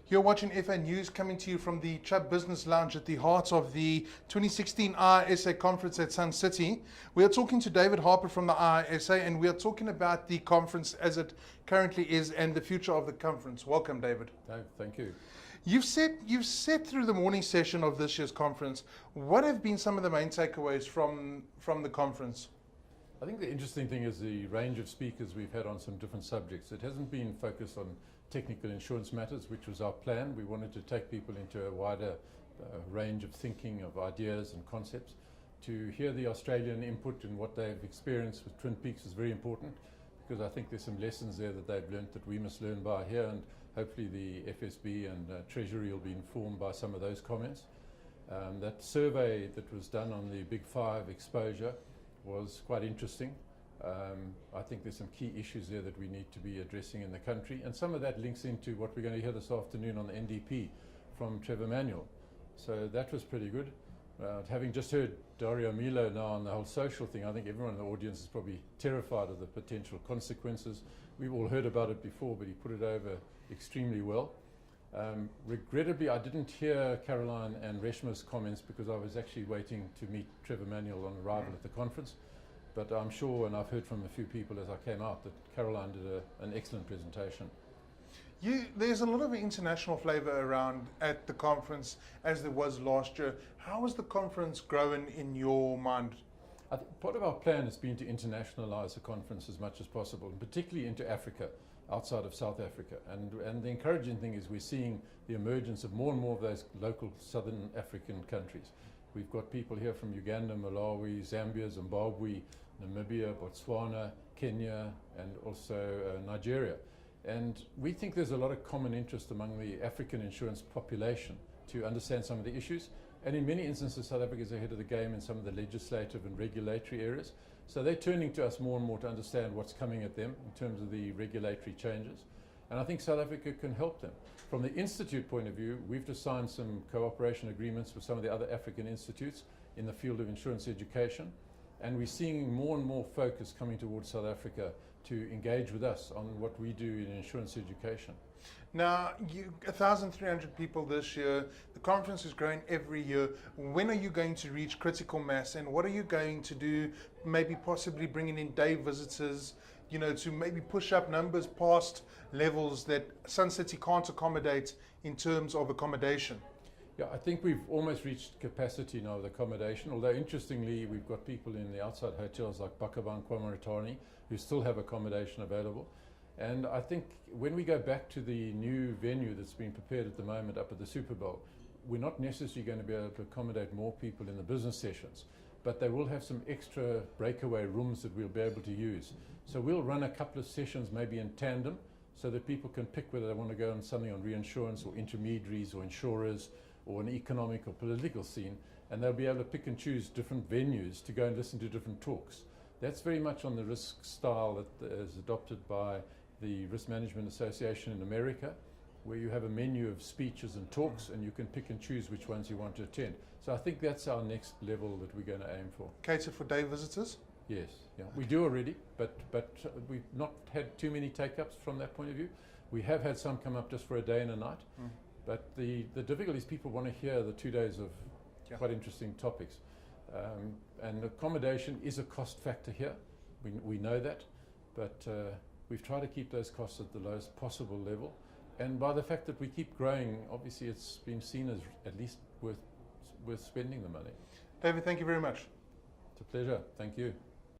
You're watching FAnews, coming to you from the Chubb Business Lounge at the heart of the 2016 IISA conference at Sun City. We are talking to David Harpur from the IISA, and we are talking about the conference as it currently is and the future of the conference. Welcome, David. Thank you. You've said through the morning session of this year's conference, what have been some of the main takeaways from the conference? I think the interesting thing is the range of speakers we've had on some different subjects. It hasn't been focused on technical insurance matters, which was our plan. We wanted to take people into a wider range of thinking, of ideas and concepts. To hear the Australian input and what they've experienced with Twin Peaks is very important, because I think there's some lessons there that they've learnt that we must learn by here, and hopefully the FSB and Treasury will be informed by some of those comments. That survey that was done on the Big Five exposure was quite interesting. I think there's some key issues there that we need to be addressing in the country, and some of that links into what we're going to hear this afternoon on the NDP from Trevor Manuel. So that was pretty good. Having just heard Dario Milo now on the whole social thing, I think everyone in the audience is probably terrified of the potential consequences. We've all heard about it before, but he put it over extremely well. Regrettably, I didn't hear Caroline and Reshma's comments because I was actually waiting to meet Trevor Manuel on arrival at the conference. But I'm sure, and I've heard from a few people as I came out, that Caroline did an excellent presentation. There's a lot of international flavour around at the conference, as there was last year. How has the conference grown in your mind? I think part of our plan has been to internationalise the conference as much as possible, and particularly into Africa, outside of South Africa. And the encouraging thing is we're seeing the emergence of more and more of those local southern African countries. We've got people here from Uganda, Malawi, Zambia, Zimbabwe, Namibia, Botswana, Kenya, and also Nigeria. And we think there's a lot of common interest among the African insurance population to understand some of the issues. And in many instances, South Africa is ahead of the game in some of the legislative and regulatory areas. So they're turning to us more and more to understand what's coming at them in terms of the regulatory changes. And I think South Africa can help them. From the institute point of view, we've just signed some cooperation agreements with some of the other African institutes in the field of insurance education. And we're seeing more and more focus coming towards South Africa to engage with us on what we do in insurance education. Now, 1,300 people this year. The conference is growing every year. When are you going to reach critical mass, and what are you going to do, maybe possibly bringing in day visitors, to maybe push up numbers past levels that Sun City can't accommodate in terms of accommodation? Yeah, I think we've almost reached capacity now with accommodation, although interestingly we've got people in the outside hotels like Bakaban, Kwamaritani, who still have accommodation available. And I think when we go back to the new venue that's been prepared at the moment up at the Super Bowl, we're not necessarily going to be able to accommodate more people in the business sessions, but they will have some extra breakaway rooms that we'll be able to use. So we'll run a couple of sessions maybe in tandem so that people can pick whether they want to go on something on reinsurance or intermediaries or insurers or an economic or political scene, and they'll be able to pick and choose different venues to go and listen to different talks. That's very much on the risk style that is adopted by the Risk Management Association in America, where you have a menu of speeches and talks and you can pick and choose which ones you want to attend. So I think that's our next level that we're going to aim for. Cater for day visitors? Yes, yeah. We do already, but we've not had too many take-ups from that point of view. We have had some come up just for a day and a night. But the difficulty is people want to hear the 2 days of quite interesting topics. And accommodation is a cost factor here. We know that. But we've tried to keep those costs at the lowest possible level. And by the fact that we keep growing, obviously it's been seen as at least worth spending the money. David, thank you very much. It's a pleasure. Thank you.